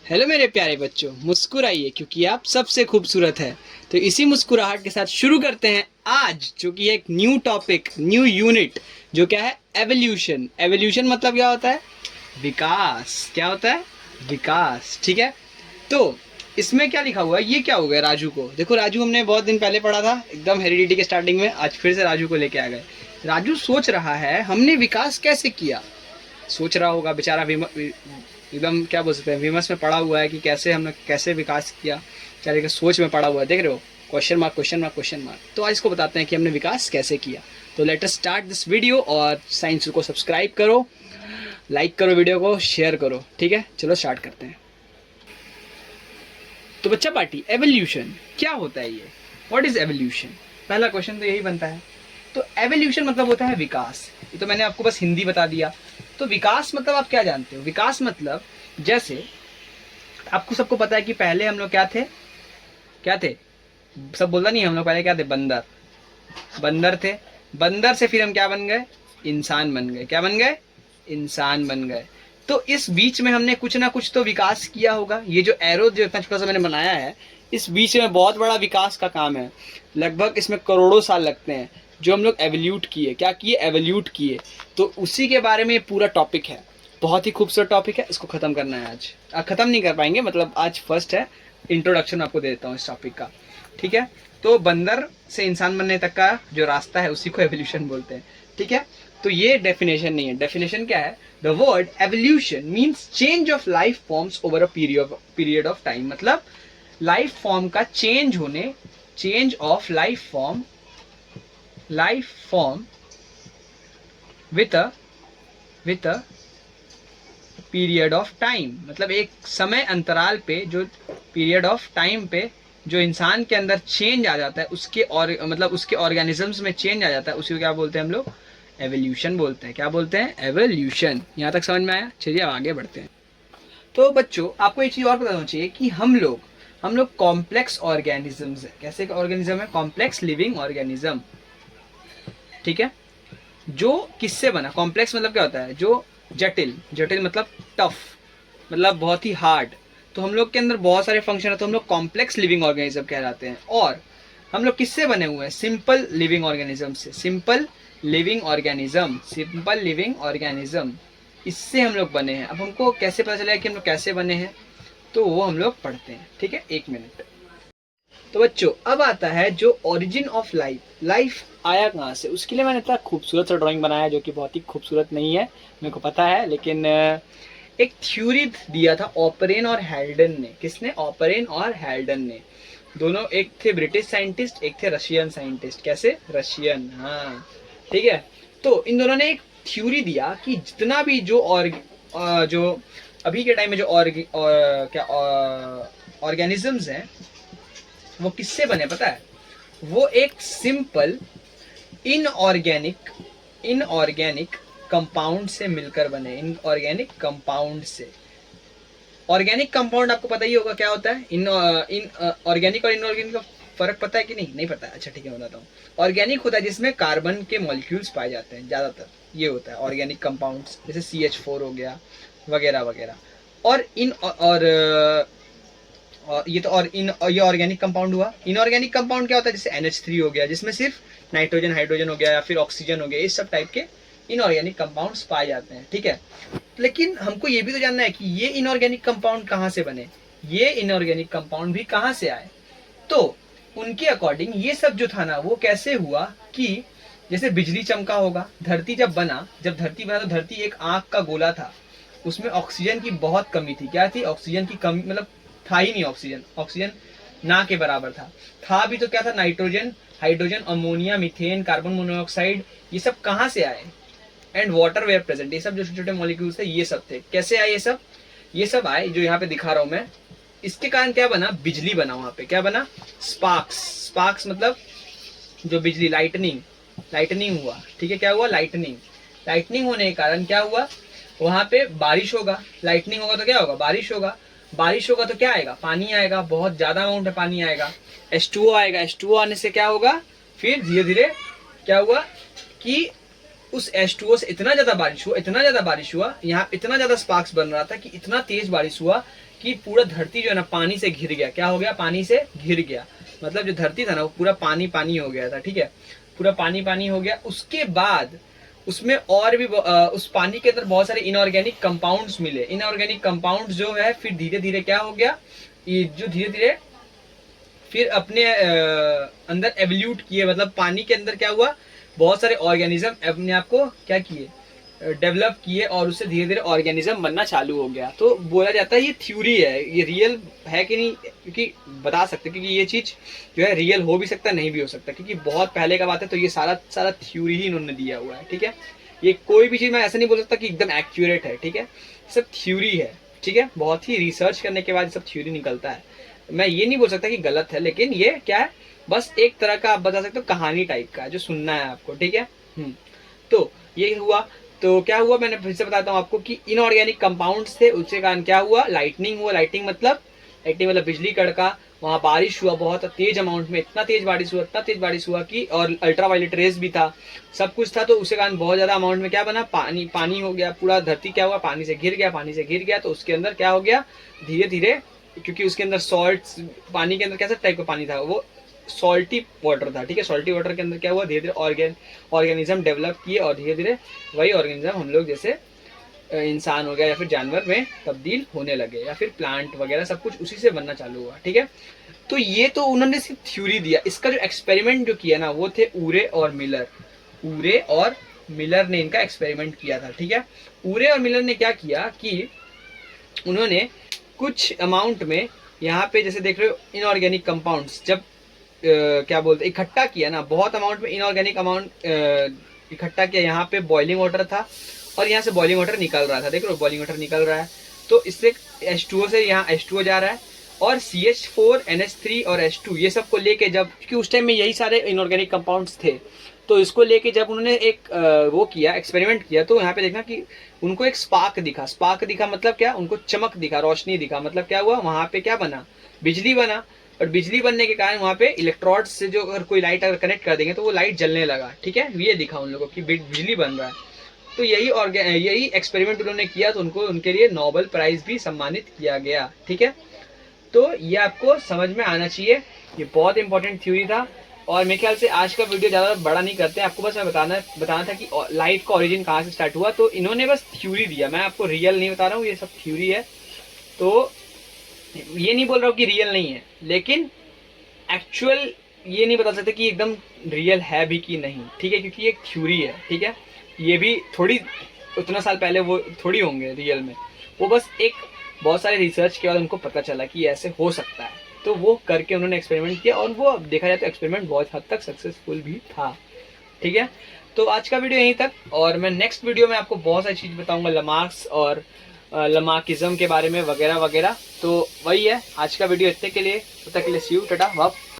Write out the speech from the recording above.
Hello मेरे प्यारे बच्चों, मुस्कुराइए क्योंकि आप सबसे खूबसूरत है। तो इसी मुस्कुराहट के साथ शुरू करते हैं आज, जो कि एक न्यू टॉपिक, न्यू यूनिट, जो क्या है, एवोल्यूशन। एवोल्यूशन मतलब क्या होता है? विकास। क्या होता है? विकास। ठीक है। तो इसमें क्या लिखा हुआ है? ये क्या हो गया राजू को? देखो, राजू हमने बहुत दिन पहले पढ़ा था, एकदम हेरिडिटी के स्टार्टिंग में। आज फिर से राजू को लेके आ गए। राजू सोच रहा है हमने विकास कैसे किया। सोच रहा होगा बेचारा, एकदम क्या बोल सकते हैं, विमर्श में पड़ा हुआ है कि कैसे हमने कैसे विकास किया। बेचारे के सोच में पड़ा हुआ है, देख रहे हो, question mark question mark question mark. तो आज इसको बताते हैं कि हमने विकास कैसे किया। तो let us start this video. और साइंस को सब्सक्राइब करो, लाइक करो, वीडियो को शेयर करो। ठीक है, चलो स्टार्ट करते हैं। तो बच्चा पार्टी, एवोल्यूशन क्या होता है? ये व्हाट इज एवोल्यूशन? पहला क्वेश्चन तो यही बनता है। तो एवोल्यूशन मतलब होता है विकास। ये तो मैंने आपको बस हिंदी बता दिया। तो विकास मतलब आप क्या जानते हो? विकास मतलब, जैसे आपको सबको पता है कि पहले हम लोग क्या थे? क्या थे? सब बोलता नहीं, हम लोग पहले क्या थे? बंदर। बंदर थे। बंदर से फिर हम क्या बन गए? इंसान बन गए। क्या बन गए? इंसान बन गए। तो इस बीच में हमने कुछ ना कुछ तो विकास किया होगा। ये जो एरो जो इतना छोटा सा मैंने बनाया है, इस बीच में बहुत बड़ा विकास का काम है। लगभग इसमें करोड़ों साल लगते हैं, जो हम लोग एवोल्यूट किए। क्या किए? एवोल्यूट किए। तो उसी के बारे में पूरा टॉपिक है। बहुत ही खूबसूरत टॉपिक है, इसको खत्म करना है आज। खत्म नहीं कर पाएंगे, मतलब आज फर्स्ट है, इंट्रोडक्शन आपको दे देता हूँ इस टॉपिक का। ठीक है। तो बंदर से इंसान बनने तक का जो रास्ता है, उसी को एवोल्यूशन बोलते हैं। ठीक है। तो ये डेफिनेशन नहीं है। डेफिनेशन क्या है? The word evolution means change of life forms over a period of time. मतलब लाइफ फॉर्म का चेंज होने, change of life form with a period of time. मतलब एक समय अंतराल पे, जो पीरियड ऑफ टाइम पे जो इंसान के अंदर चेंज आ जाता है, उसके और मतलब उसके ऑर्गेनिजम्स में चेंज आ जाता है, उसी को क्या बोलते हैं हम लोग? एवोल्यूशन बोलते हैं। क्या बोलते हैं? एवोल्यूशन। यहाँ तक समझ में आया? चलिए अब आगे बढ़ते हैं। तो बच्चों, आपको एक चीज और पता होना चाहिए कि हम लोग कॉम्प्लेक्स ऑर्गेनिजम्स है। कैसे ऑर्गेनिज्म है? Complex living organism. ठीक है। जो किससे बना? कॉम्प्लेक्स मतलब क्या होता है? जो जटिल। जटिल मतलब टफ, मतलब बहुत ही हार्ड। तो हम लोग के अंदर बहुत सारे फंक्शन है, तो हम लोग कॉम्प्लेक्स लिविंग ऑर्गेनिज्म कहलाते हैं। और हम लोग किससे बने हुए हैं? सिंपल लिविंग ऑर्गेनिज्म से। Simple living organism, simple living organism, इससे हम लोग बने हैं। अब हमको कैसे पता चला कि हम लोग कैसे बने हैं, तो वो हम लोग पढ़ते हैं। ठीक है, एक मिनट। तो बच्चों, अब आता है जो ओरिजिन ऑफ लाइफ। लाइफ आया कहाँ से? उसके लिए मैंने इतना खूबसूरत सा ड्राइंग बनाया, जो कि बहुत ही खूबसूरत नहीं है, मेरे को पता है, लेकिन एक थ्योरी दिया था ऑपरेन और हेल्डन ने। किसने? ऑपरेन और हेल्डन ने। दोनों, एक थे ब्रिटिश साइंटिस्ट, एक थे रशियन साइंटिस्ट। कैसे? रशियन, हाँ। ठीक है। तो इन दोनों ने एक थ्योरी दिया कि जितना भी जो अभी के टाइम में जो ऑर्गेनिजम्स हैं, वो किससे बने पता है? वो एक सिंपल इनऑर्गेनिक इनऑर्गेनिक कंपाउंड से मिलकर बने। इनऑर्गेनिक कंपाउंड से। ऑर्गेनिक कंपाउंड आपको पता ही होगा क्या होता है। इन ऑर्गेनिक और इनऑर्गेनिक का फर्क पता है कि नहीं? नहीं पता? अच्छा ठीक है, बताता हूँ। ऑर्गेनिक होता है जिसमें कार्बन के मॉलिक्यूल्स पाए जाते हैं ज्यादातर, ये होता है ऑर्गेनिक कंपाउंड्स, जैसे CH4 हो गया, वगैरह वगैरह। और ये ऑर्गेनिक कंपाउंड हुआ। इनऑर्गेनिक कंपाउंड क्या होता है? जैसे NH3 हो गया, जिसमें सिर्फ नाइट्रोजन हाइड्रोजन हो गया, या फिर ऑक्सीजन हो गया, इस सब टाइप के इनऑर्गेनिक कंपाउंड्स पाए जाते हैं। ठीक है। लेकिन हमको ये भी तो जानना है कि ये इनऑर्गेनिक कंपाउंड कहाँ से बने, ये इनऑर्गेनिक कंपाउंड भी कहाँ से आए। तो उनके अकॉर्डिंग ये सब जो था ना, वो कैसे हुआ कि जैसे बिजली चमका होगा, धरती जब धरती बना, तो धरती एक आंख का गोला था। उसमें ऑक्सीजन की बहुत कमी थी। क्या थी? ऑक्सीजन की कमी, मतलब था ही नहीं ऑक्सीजन। ऑक्सीजन ना के बराबर था भी तो क्या था? Nitrogen, hydrogen, ammonia, methane, carbon monoxide, ये सब कहाँ से आए? And water were present. ये सब जो छोटे छोटे मॉलिक्यूल्स थे, ये सब थे। कैसे आए ये सब? ये सब आए जो यहाँ पे दिखा रहा हूं मैं। इसके कारण क्या बना? बिजली बना। वहां पे क्या बना? स्पार्क्स। स्पार्क्स मतलब जो बिजली, लाइटनिंग। लाइटनिंग हुआ। ठीक है, क्या हुआ? लाइटनिंग। लाइटनिंग होने के कारण क्या हुआ? वहां पे बारिश होगा। लाइटनिंग होगा तो क्या होगा? बारिश होगा। बारिश होगा तो क्या आएगा? पानी आएगा, बहुत ज्यादा अमाउंट में पानी आएगा। H2O आएगा। H2O आने से क्या होगा? फिर धीरे धीरे क्या हुआ कि उस H2O से इतना ज्यादा बारिश हुआ, इतना ज्यादा बारिश हुआ, यहाँ इतना ज्यादा स्पार्क्स बन रहा था कि इतना तेज बारिश हुआ कि पूरा धरती जो है ना पानी से घिर गया। क्या हो गया? पानी से घिर गया। मतलब जो धरती था ना वो पूरा पानी पानी हो गया था, ठीक है, पूरा पानी पानी हो गया। उसके बाद उसमें और भी उस पानी के अंदर बहुत सारे इनऑर्गेनिक कंपाउंड्स मिले। इनऑर्गेनिक कंपाउंड्स जो है फिर धीरे धीरे क्या हो गया, ये जो धीरे धीरे फिर अपने अंदर एवल्यूट किए। मतलब पानी के अंदर क्या हुआ, बहुत सारे ऑर्गेनिज्म अपने आप को क्या किए, डेवलप किए, और उससे धीरे धीरे ऑर्गेनिज्म बनना चालू हो गया। तो बोला जाता है ये थ्योरी है, ये रियल है कि नहीं, क्योंकि बता सकते, क्योंकि ये चीज जो है रियल हो भी सकता है, नहीं भी हो सकता, क्योंकि बहुत पहले का बात है। तो ये सारा सारा थ्योरी ही इन्होंने दिया हुआ है, ठीक है। ये कोई भी चीज मैं ऐसा नहीं बोल सकता कि एकदम एक्यूरेट है, ठीक है, सब थ्योरी है, ठीक है। बहुत ही रिसर्च करने के बाद सब थ्योरी निकलता है। मैं ये नहीं बोल सकता कि गलत है, लेकिन ये क्या है, बस एक तरह का आप बता सकते हो कहानी टाइप का जो सुनना है आपको, ठीक है। तो ये हुआ। तो क्या हुआ, मैंने फिर से बताता हूँ आपको कि इनऑर्गेनिक कंपाउंड्स थे, उसके कारण क्या हुआ, लाइटनिंग हुआ। लाइटनिंग मतलब बिजली कड़का, वहाँ बारिश हुआ बहुत तेज अमाउंट में, इतना तेज बारिश हुआ कि, और अल्ट्रावायलेट रेज भी था, सब कुछ था। तो उसके कारण बहुत ज्यादा अमाउंट में क्या बना, पानी पानी हो गया, पूरा धरती क्या हुआ, पानी से घिर गया। तो उसके अंदर क्या हो गया, धीरे धीरे, क्योंकि उसके अंदर सॉल्ट, पानी के अंदर कैसा टाइप का पानी था, वो सॉल्टी वाटर था, ठीक है। सॉल्टी वाटर के अंदर क्या हुआ, धीरे धीरे ऑर्गेनिज्म डेवलप किए, और धीरे धीरे वही ऑर्गेनिज्म हम लोग जैसे इंसान हो गया या फिर जानवर में तब्दील होने लगे, या फिर प्लांट वगैरह सब कुछ उसी से बनना चालू हुआ, ठीक है। तो ये तो उन्होंने सिर्फ थ्योरी दिया। इसका जो एक्सपेरिमेंट जो किया ना वो थे ऊरे और मिलर ने इनका एक्सपेरिमेंट किया था, ठीक है। ऊरे और मिलर ने क्या किया कि उन्होंने कुछ अमाउंट में यहाँ पे जैसे देख रहे हो इनऑर्गेनिक कंपाउंड्स जब क्या बोलते इकट्ठा किया ना, बहुत अमाउंट में इनऑर्गेनिक अमाउंट इकट्ठा किया। यहाँ पे बॉइलिंग वाटर था और यहाँ से बॉइलिंग वाटर निकल रहा था, देख लो बॉइलिंग वाटर निकल रहा है। तो इससे H2O से यहाँ H2O जा रहा है, और CH4 NH3 और H2 ये सब को लेके, जब क्योंकि उस टाइम में यही सारे इनऑर्गेनिक कंपाउंड्स थे, तो इसको लेके जब उन्होंने एक वो किया, एक्सपेरिमेंट किया, तो यहाँ पे देखना कि उनको एक स्पार्क दिखा मतलब क्या, उनको चमक दिखा, रोशनी दिखा। मतलब क्या हुआ, वहां पे क्या बना, बिजली बना। और बिजली बनने के कारण वहां पे इलेक्ट्रोड से जो अगर कोई लाइट अगर कनेक्ट कर देंगे तो वो लाइट जलने लगा, ठीक है। ये दिखा उन लोगों को कि बिजली बन रहा है। तो यही एक्सपेरिमेंट उन्होंने किया, तो उनको उनके लिए नोबेल प्राइज भी सम्मानित किया गया, ठीक है। तो ये आपको समझ में आना चाहिए, ये बहुत इंपॉर्टेंट थ्योरी था। और मेरे ख्याल से आज का वीडियो ज़्यादा बड़ा नहीं करते हैं, आपको बस मैं बताना था कि लाइट का ओरिजिन कहाँ से स्टार्ट हुआ। तो इन्होंने बस थ्योरी दिया, मैं आपको रियल नहीं बता रहा हूँ, ये सब थ्योरी है। तो ये नहीं बोल रहा हूँ कि रियल नहीं है, लेकिन एक्चुअल ये नहीं बता सकते कि एकदम रियल है भी कि नहीं, ठीक है, क्योंकि ये एक थ्योरी है, ठीक है। ये भी थोड़ी उतना साल पहले वो थोड़ी होंगे रियल में, वो बस एक बहुत सारे रिसर्च के बाद उनको पता चला कि ऐसे हो सकता है, तो वो करके उन्होंने एक्सपेरिमेंट किया, और वो देखा जाए तो एक्सपेरिमेंट बहुत हद तक सक्सेसफुल भी था, ठीक है। तो आज का वीडियो यहीं तक, और मैं नेक्स्ट वीडियो में आपको बहुत सारी चीज़ बताऊंगा, लमार्क्स और लमार्किज्म के बारे में वगैरह वगैरह। तो वही है आज का वीडियो, इतने के लिए, तब तक के लिए सी यू, टाटा, वाप।